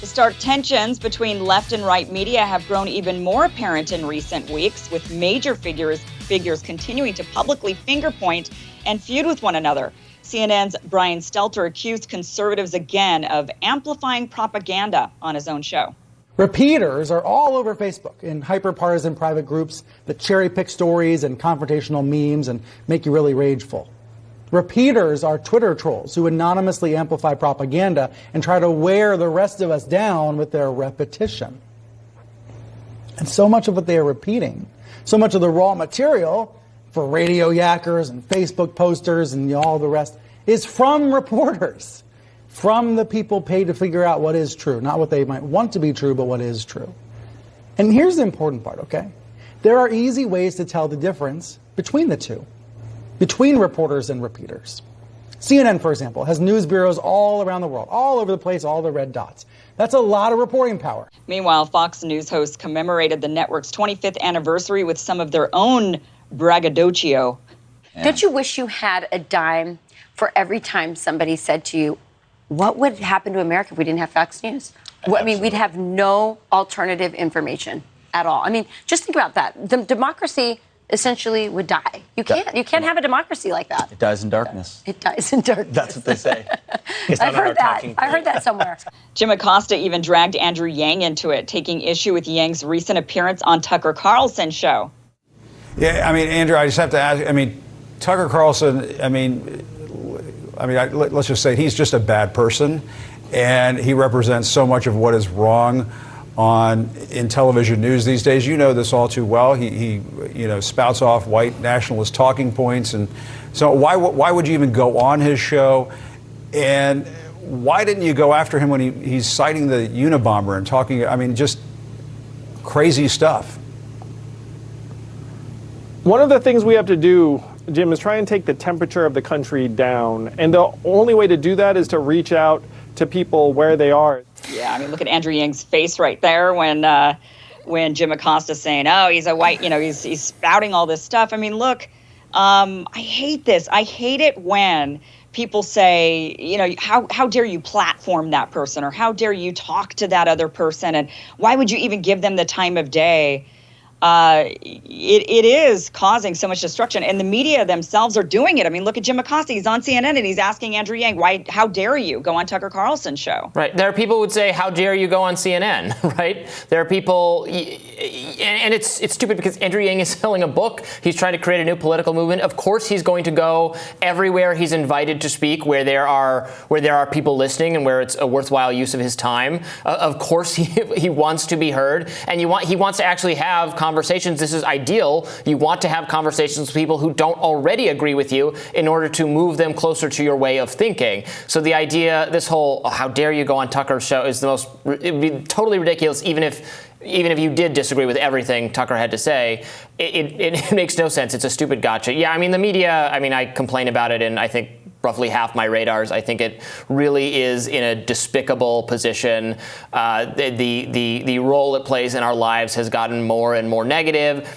The stark tensions between left and right media have grown even more apparent in recent weeks, with major figures continuing to publicly finger point and feud with one another. CNN's Brian Stelter accused conservatives again of amplifying propaganda on his own show. Repeaters are all over Facebook in hyper-partisan private groups that cherry-pick stories and confrontational memes and make you really rageful. Repeaters are Twitter trolls who anonymously amplify propaganda and try to wear the rest of us down with their repetition. And so much of what they are repeating, so much of the raw material for radio yackers and Facebook posters and all the rest, is from reporters, from the people paid to figure out what is true, not what they might want to be true, but what is true. And here's the important part, okay? There are easy ways to tell the difference between the two, between reporters and repeaters. CNN, for example, has news bureaus all around the world, all over the place, all the red dots. That's a lot of reporting power. Meanwhile, Fox News hosts commemorated the network's 25th anniversary with some of their own braggadocio. Yeah. Don't you wish you had a dime for every time somebody said to you, what would happen to America if we didn't have Fox News? I mean, we'd have no alternative information at all. I mean, just think about that. The democracy essentially would die. You can't have a democracy like that. It dies in darkness. It dies in darkness. That's what they say. I heard that somewhere. Jim Acosta even dragged Andrew Yang into it, taking issue with Yang's recent appearance on Tucker Carlson's show. Yeah, I mean, Andrew, I just have to ask, I mean, Tucker Carlson, let's just say he's just a bad person, and he represents so much of what is wrong in television news these days. You know this all too well. He spouts off white nationalist talking points, and so why would you even go on his show? And why didn't you go after him when he's citing the Unabomber and talking? I mean, just crazy stuff. One of the things we have to do, Jim, is try and take the temperature of the country down. And the only way to do that is to reach out to people where they are. Yeah, I mean, look at Andrew Yang's face right there when Jim Acosta's saying, oh, he's a white, he's spouting all this stuff. I mean, look, I hate this. I hate it when people say, how dare you platform that person, or how dare you talk to that other person, and why would you even give them the time of day? It is causing so much destruction, and the media themselves are doing it. I mean, look at Jim Acosta. He's on CNN and he's asking Andrew Yang, how dare you go on Tucker Carlson's show? Right. There are people who would say, how dare you go on CNN, right? There are people, and it's stupid because Andrew Yang is selling a book. He's trying to create a new political movement. Of course, he's going to go everywhere he's invited to speak, where there are people listening and where it's a worthwhile use of his time. Of course, he wants to be heard, and he wants to actually have conversations. This is ideal. You want to have conversations with people who don't already agree with you in order to move them closer to your way of thinking. So the idea, this whole how dare you go on Tucker's show is it'd be totally ridiculous, even if you did disagree with everything Tucker had to say. It makes no sense. It's a stupid gotcha. Yeah, I mean, the media, I complain about it, and I think roughly half my radars. I think it really is in a despicable position. The role it plays in our lives has gotten more and more negative.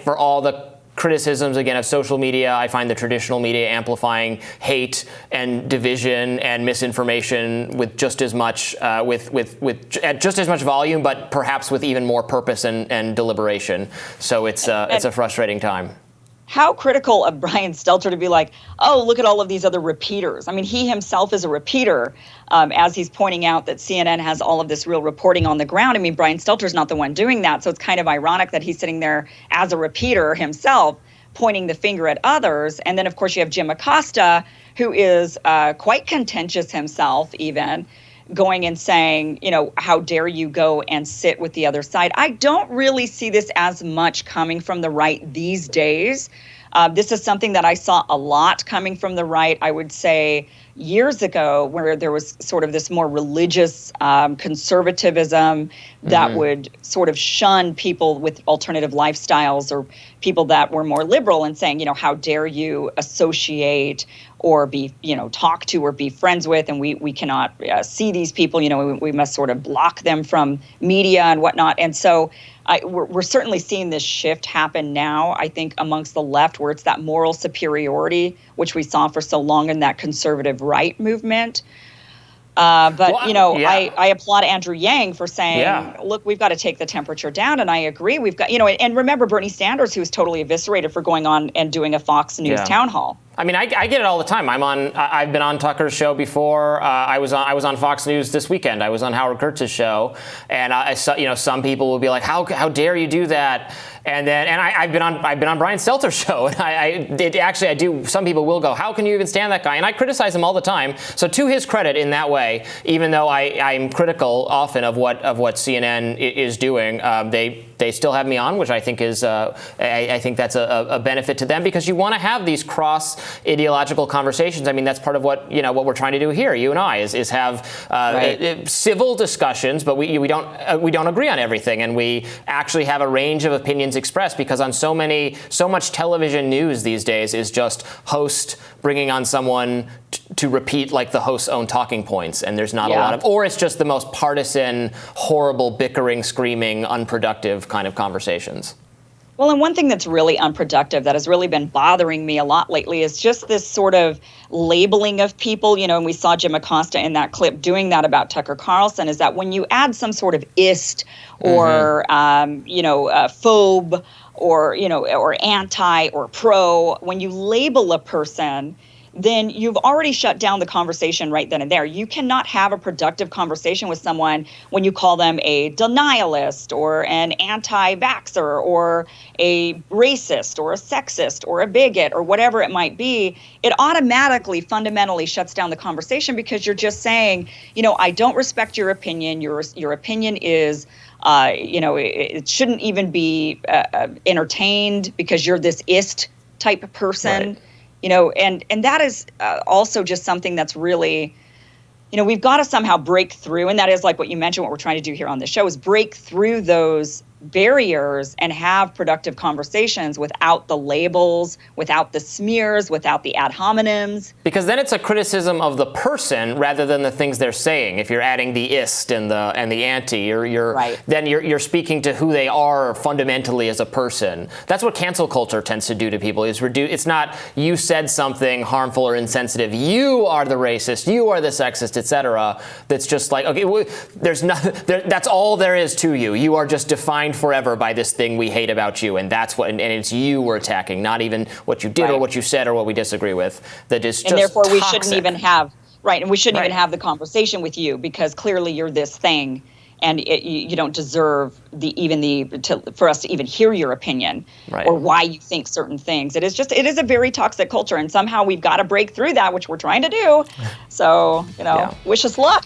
For all the criticisms, again, of social media, I find the traditional media amplifying hate and division and misinformation with just as much at just as much volume, but perhaps with even more purpose and deliberation. So it's a frustrating time. How critical of Brian Stelter to be like, oh, look at all of these other repeaters. I mean, he himself is a repeater, as he's pointing out that CNN has all of this real reporting on the ground. I mean, Brian Stelter's not the one doing that. So it's kind of ironic that he's sitting there as a repeater himself, pointing the finger at others. And then, of course, you have Jim Acosta, who is quite contentious himself, even going and saying, how dare you go and sit with the other side. I don't really see this as much coming from the right these days. This is something that I saw a lot coming from the right, I would say, years ago, where there was sort of this more religious conservatism that would sort of shun people with alternative lifestyles or people that were more liberal, and saying, how dare you associate or be, talk to or be friends with, and we cannot see these people, we must sort of block them from media and whatnot. And so we're certainly seeing this shift happen now, I think, amongst the left, where it's that moral superiority, which we saw for so long in that conservative right movement. But, Well, I applaud Andrew Yang for saying, look, we've got to take the temperature down. And I agree. We've got, and remember Bernie Sanders, who was totally eviscerated for going on and doing a Fox News town hall. I mean, I get it all the time. I've been on Tucker's show before. I was on Fox News this weekend. I was on Howard Kurtz's show, and I saw, some people will be like, how dare you do that? And I've been on Brian Stelter's show, and I do. Some people will go, how can you even stand that guy? And I criticize him all the time. So to his credit, in that way, even though I'm critical often of what CNN is doing, they still have me on, which I think is I think that's a benefit to them, because you want to have these cross ideological conversations. I mean, that's part of what we're trying to do here, you and I, is have civil discussions, but we don't agree on everything, and we actually have a range of opinions expressed, because on so much television news these days is just host bringing on someone to repeat like the host's own talking points, and there's not a lot of, or it's just the most partisan, horrible, bickering, screaming, unproductive kind of conversations. Well, and one thing that's really unproductive that has really been bothering me a lot lately is just this sort of labeling of people, and we saw Jim Acosta in that clip doing that about Tucker Carlson, is that when you add some sort of ist or, phobe or, or anti or pro, when you label a person, then you've already shut down the conversation right then and there. You cannot have a productive conversation with someone when you call them a denialist or an anti-vaxxer or a racist or a sexist or a bigot or whatever it might be. It automatically, fundamentally shuts down the conversation, because you're just saying, I don't respect your opinion. Your opinion is it shouldn't even be entertained because you're this ist type person. Right. And that is also just something that's really, we've got to somehow break through. And that is like what you mentioned, what we're trying to do here on the show is break through those barriers and have productive conversations without the labels, without the smears, without the ad hominems. Because then it's a criticism of the person rather than the things they're saying. If you're adding the ist and the anti, then you're speaking to who they are fundamentally as a person. That's what cancel culture tends to do to people. It's not you said something harmful or insensitive. You are the racist. You are the sexist, etc. That's just like, okay, there's nothing. That's all there is to you. You are just defined forever by this thing we hate about you, and that's what, and it's you we're attacking, not even what you did or what you said or what we disagree with. That is just and therefore toxic. We shouldn't even have even have the conversation with you, because clearly you're this thing, and you don't deserve for us to even hear your opinion or why you think certain things. It is a very toxic culture, and somehow we've got to break through that, which we're trying to do. So, wish us luck.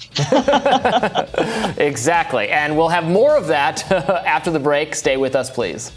Exactly. And we'll have more of that after the break. Stay with us, please.